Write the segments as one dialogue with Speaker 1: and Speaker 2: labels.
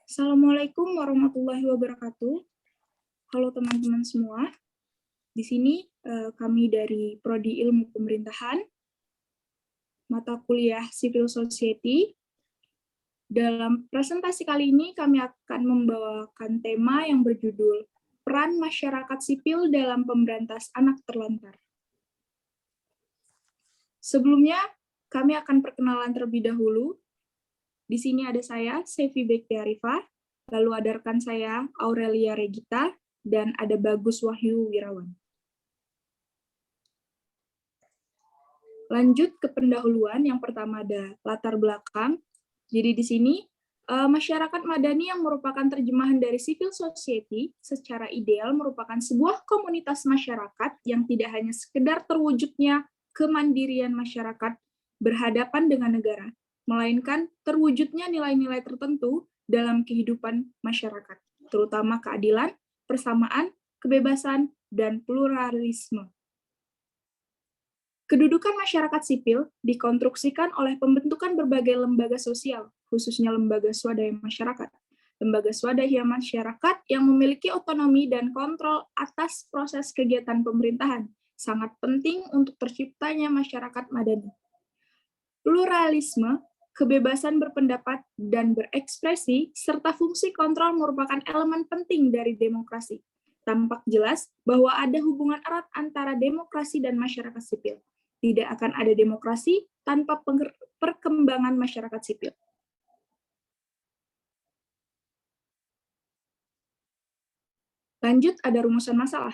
Speaker 1: Assalamualaikum warahmatullahi wabarakatuh. Halo teman-teman semua. Di sini kami dari Prodi Ilmu Pemerintahan, mata kuliah Civil Society. Dalam presentasi kali ini kami akan membawakan tema yang berjudul Peran Masyarakat Sipil dalam Pemberantas Anak Terlantar. Sebelumnya, kami akan perkenalan terlebih dahulu. Di sini ada saya, Sevi Bektiarifah, lalu ada rekan saya, Aurelia Regita, dan ada Bagus Wahyu Wirawan. Lanjut ke pendahuluan, yang pertama ada latar belakang. Jadi di sini, masyarakat madani yang merupakan terjemahan dari civil society secara ideal merupakan sebuah komunitas masyarakat yang tidak hanya sekedar terwujudnya kemandirian masyarakat berhadapan dengan negara, melainkan terwujudnya nilai-nilai tertentu dalam kehidupan masyarakat, terutama keadilan, persamaan, kebebasan, dan pluralisme. Kedudukan masyarakat sipil dikonstruksikan oleh pembentukan berbagai lembaga sosial, khususnya lembaga swadaya masyarakat. Lembaga swadaya masyarakat yang memiliki otonomi dan kontrol atas proses kegiatan pemerintahan, sangat penting untuk terciptanya masyarakat madani. Pluralisme, kebebasan berpendapat dan berekspresi, serta fungsi kontrol merupakan elemen penting dari demokrasi. Tampak jelas bahwa ada hubungan erat antara demokrasi dan masyarakat sipil. Tidak akan ada demokrasi tanpa perkembangan masyarakat sipil. Lanjut, ada rumusan masalah.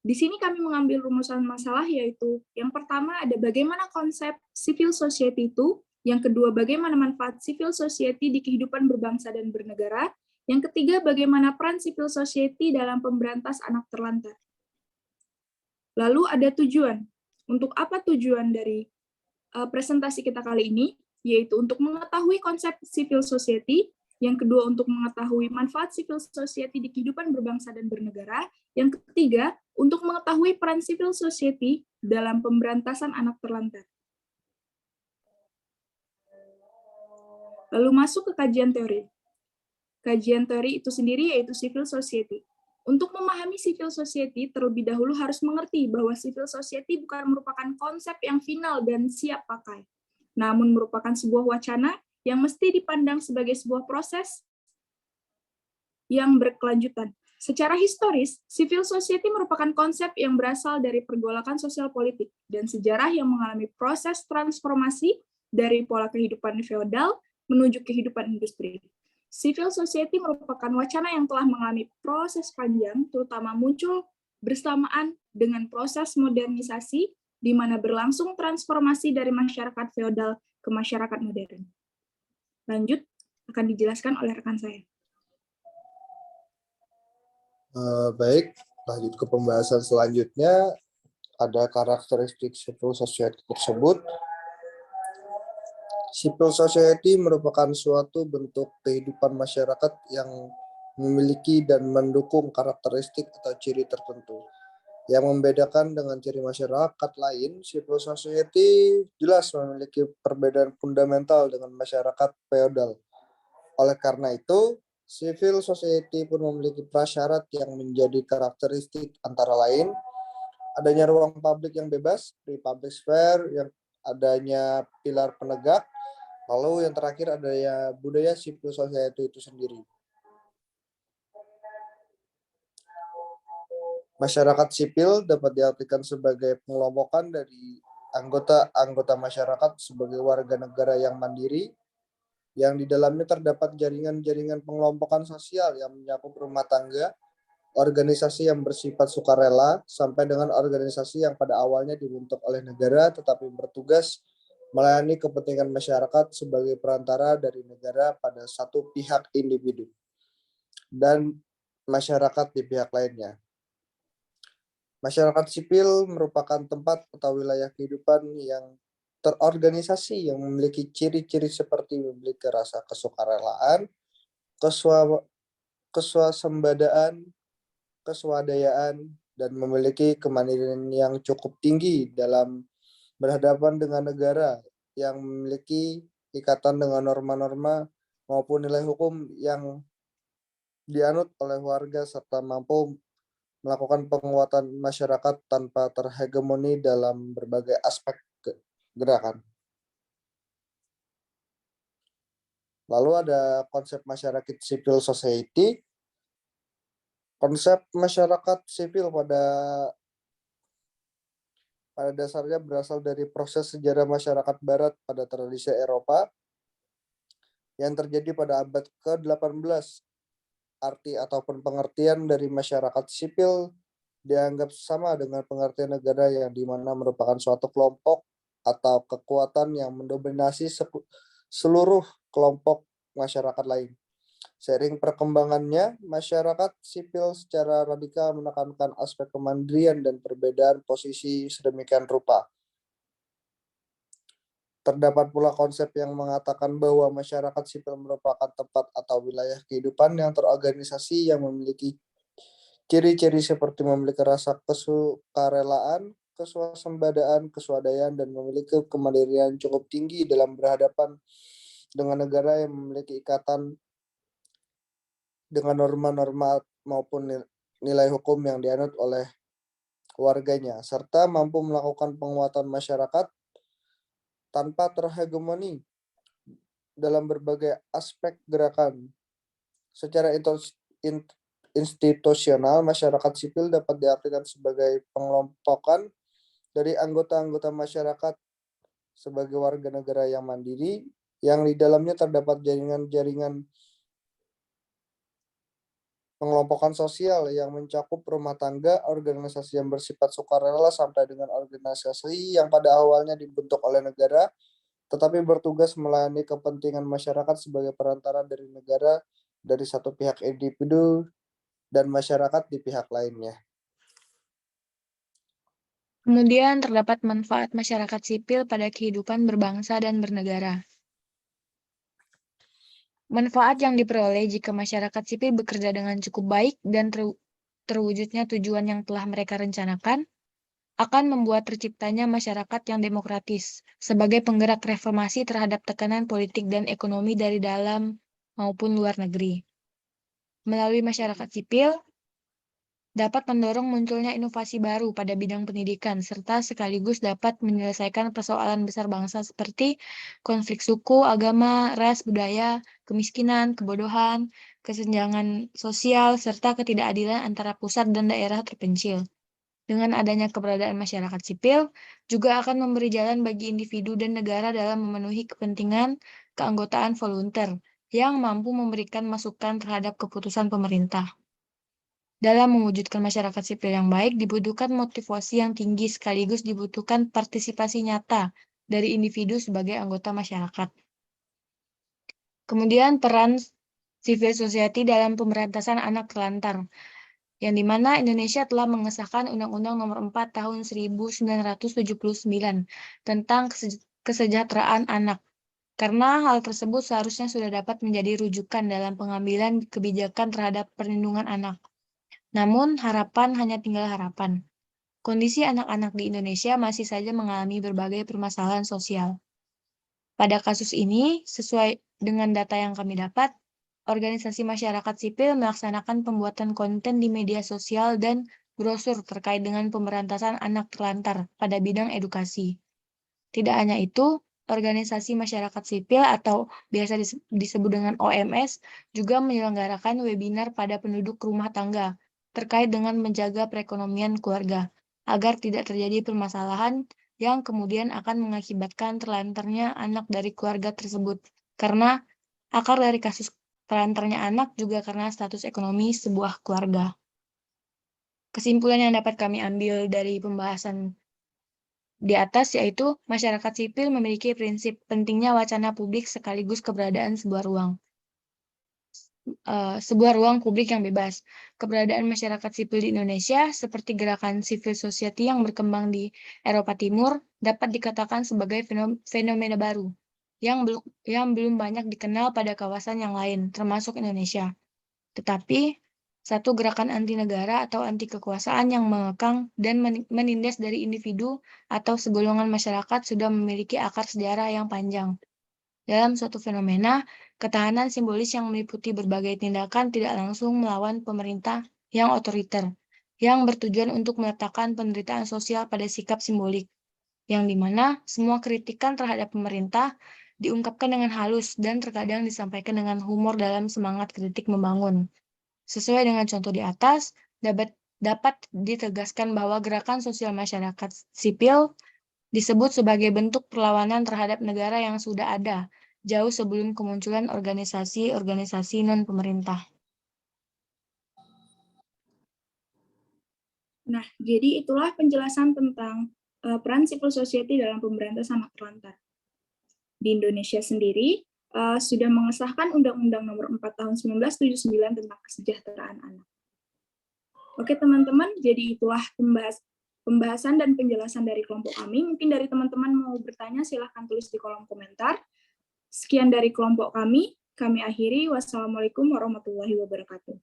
Speaker 1: Di sini kami mengambil rumusan masalah, yaitu yang pertama ada bagaimana konsep civil society itu, yang kedua bagaimana manfaat civil society di kehidupan berbangsa dan bernegara, yang ketiga bagaimana peran civil society dalam pemberantas anak terlantar. Lalu ada tujuan. Untuk apa tujuan dari presentasi kita kali ini? Yaitu untuk mengetahui konsep civil society, yang kedua untuk mengetahui manfaat civil society di kehidupan berbangsa dan bernegara, yang ketiga untuk mengetahui peran civil society dalam pemberantasan anak terlantar. Lalu masuk ke kajian teori. Kajian teori itu sendiri yaitu civil society. Untuk memahami civil society, terlebih dahulu harus mengerti bahwa civil society bukan merupakan konsep yang final dan siap pakai, namun merupakan sebuah wacana yang mesti dipandang sebagai sebuah proses yang berkelanjutan. Secara historis, civil society merupakan konsep yang berasal dari pergolakan sosial politik dan sejarah yang mengalami proses transformasi dari pola kehidupan feodal menuju kehidupan industri. Civil society merupakan wacana yang telah mengalami proses panjang, terutama muncul bersamaan dengan proses modernisasi, di mana berlangsung transformasi dari masyarakat feodal ke masyarakat modern. Lanjut, akan dijelaskan oleh rekan saya.
Speaker 2: Baik, lanjut ke pembahasan selanjutnya. Ada karakteristik civil society tersebut. Civil society merupakan suatu bentuk kehidupan masyarakat yang memiliki dan mendukung karakteristik atau ciri tertentu. Yang membedakan dengan ciri masyarakat lain, civil society jelas memiliki perbedaan fundamental dengan masyarakat feodal. Oleh karena itu, civil society pun memiliki prasyarat yang menjadi karakteristik antara lain adanya ruang publik yang bebas, free public sphere, yang adanya pilar penegak, lalu yang terakhir adanya budaya civil society itu sendiri. Masyarakat sipil dapat diartikan sebagai pengelompokan dari anggota-anggota masyarakat sebagai warga negara yang mandiri, yang di dalamnya terdapat jaringan-jaringan pengelompokan sosial yang menyakup rumah tangga, organisasi yang bersifat sukarela, sampai dengan organisasi yang pada awalnya dibentuk oleh negara tetapi bertugas melayani kepentingan masyarakat sebagai perantara dari negara pada satu pihak individu dan masyarakat di pihak lainnya. Masyarakat sipil merupakan tempat atau wilayah kehidupan yang terorganisasi yang memiliki ciri-ciri seperti memiliki rasa kesukarelaan, keswasembadaan, keswadayaan, dan memiliki kemandirian yang cukup tinggi dalam berhadapan dengan negara yang memiliki ikatan dengan norma-norma maupun nilai hukum yang dianut oleh warga serta mampu melakukan penguatan masyarakat tanpa terhegemoni dalam berbagai aspek gerakan. Lalu ada konsep masyarakat civil society. Konsep masyarakat sipil pada dasarnya berasal dari proses sejarah masyarakat barat pada tradisi Eropa yang terjadi pada abad ke-18. Arti ataupun pengertian dari masyarakat sipil dianggap sama dengan pengertian negara yang dimana merupakan suatu kelompok atau kekuatan yang mendominasi seluruh kelompok masyarakat lain. Seiring perkembangannya, masyarakat sipil secara radikal menekankan aspek kemandirian dan perbedaan posisi sedemikian rupa. Terdapat pula konsep yang mengatakan bahwa masyarakat sipil merupakan tempat atau wilayah kehidupan yang terorganisasi yang memiliki ciri-ciri seperti memiliki rasa kesukarelaan, keswasembadaan, keswadayaan, dan memiliki kemandirian cukup tinggi dalam berhadapan dengan negara yang memiliki ikatan dengan norma-norma maupun nilai hukum yang dianut oleh warganya, serta mampu melakukan penguatan masyarakat tanpa terhegemoni dalam berbagai aspek gerakan. Secara institusional, masyarakat sipil dapat diartikan sebagai pengelompokan dari anggota-anggota masyarakat sebagai warga negara yang mandiri, yang di dalamnya terdapat jaringan-jaringan pengelompokan sosial yang mencakup rumah tangga, organisasi yang bersifat sukarela, sampai dengan organisasi yang pada awalnya dibentuk oleh negara, tetapi bertugas melayani kepentingan masyarakat sebagai perantara dari negara dari satu pihak individu dan masyarakat di pihak lainnya.
Speaker 3: Kemudian terdapat manfaat masyarakat sipil pada kehidupan berbangsa dan bernegara. Manfaat yang diperoleh jika masyarakat sipil bekerja dengan cukup baik dan terwujudnya tujuan yang telah mereka rencanakan, akan membuat terciptanya masyarakat yang demokratis sebagai penggerak reformasi terhadap tekanan politik dan ekonomi dari dalam maupun luar negeri. Melalui masyarakat sipil, dapat mendorong munculnya inovasi baru pada bidang pendidikan, serta sekaligus dapat menyelesaikan persoalan besar bangsa seperti konflik suku, agama, ras, budaya, kemiskinan, kebodohan, kesenjangan sosial, serta ketidakadilan antara pusat dan daerah terpencil. Dengan adanya keberadaan masyarakat sipil, juga akan memberi jalan bagi individu dan negara dalam memenuhi kepentingan keanggotaan volunteer yang mampu memberikan masukan terhadap keputusan pemerintah. Dalam mewujudkan masyarakat sipil yang baik, dibutuhkan motivasi yang tinggi sekaligus dibutuhkan partisipasi nyata dari individu sebagai anggota masyarakat. Kemudian peran civil society dalam pemberantasan anak terlantar, yang dimana Indonesia telah mengesahkan Undang-Undang Nomor 4 Tahun 1979 tentang kesejahteraan anak. Karena hal tersebut seharusnya sudah dapat menjadi rujukan dalam pengambilan kebijakan terhadap perlindungan anak. Namun, harapan hanya tinggal harapan. Kondisi anak-anak di Indonesia masih saja mengalami berbagai permasalahan sosial. Pada kasus ini, sesuai dengan data yang kami dapat, organisasi masyarakat sipil melaksanakan pembuatan konten di media sosial dan brosur terkait dengan pemberantasan anak terlantar pada bidang edukasi. Tidak hanya itu, organisasi masyarakat sipil atau biasa disebut dengan OMS juga menyelenggarakan webinar pada penduduk rumah tangga terkait dengan menjaga perekonomian keluarga, agar tidak terjadi permasalahan yang kemudian akan mengakibatkan terlantarnya anak dari keluarga tersebut. Karena akar dari kasus terlantarnya anak juga karena status ekonomi sebuah keluarga. Kesimpulan yang dapat kami ambil dari pembahasan di atas yaitu masyarakat sipil memiliki prinsip pentingnya wacana publik sekaligus keberadaan sebuah ruang publik yang bebas. Keberadaan masyarakat sipil di Indonesia seperti gerakan civil society yang berkembang di Eropa Timur dapat dikatakan sebagai fenomena baru yang belum banyak dikenal pada kawasan yang lain, termasuk Indonesia. Tetapi satu gerakan anti negara atau anti kekuasaan yang mengekang dan menindas dari individu atau segolongan masyarakat sudah memiliki akar sejarah yang panjang. Dalam suatu fenomena, Ketahanan simbolis yang meliputi berbagai tindakan tidak langsung melawan pemerintah yang otoriter, yang bertujuan untuk meletakkan penderitaan sosial pada sikap simbolik, yang dimana semua kritikan terhadap pemerintah diungkapkan dengan halus dan terkadang disampaikan dengan humor dalam semangat kritik membangun. Sesuai dengan contoh di atas, dapat ditegaskan bahwa gerakan sosial masyarakat sipil disebut sebagai bentuk perlawanan terhadap negara yang sudah ada, jauh sebelum kemunculan organisasi-organisasi non-pemerintah.
Speaker 1: Nah, jadi itulah penjelasan tentang peran civil society dalam pemberantasan anak terlantar. Di Indonesia sendiri, sudah mengesahkan Undang-Undang Nomor 4 Tahun 1979 tentang kesejahteraan anak. Oke teman-teman, jadi itulah pembahasan dan penjelasan dari kelompok kami. Mungkin dari teman-teman mau bertanya, silahkan tulis di kolom komentar. Sekian dari kelompok kami akhiri. Wassalamualaikum warahmatullahi wabarakatuh.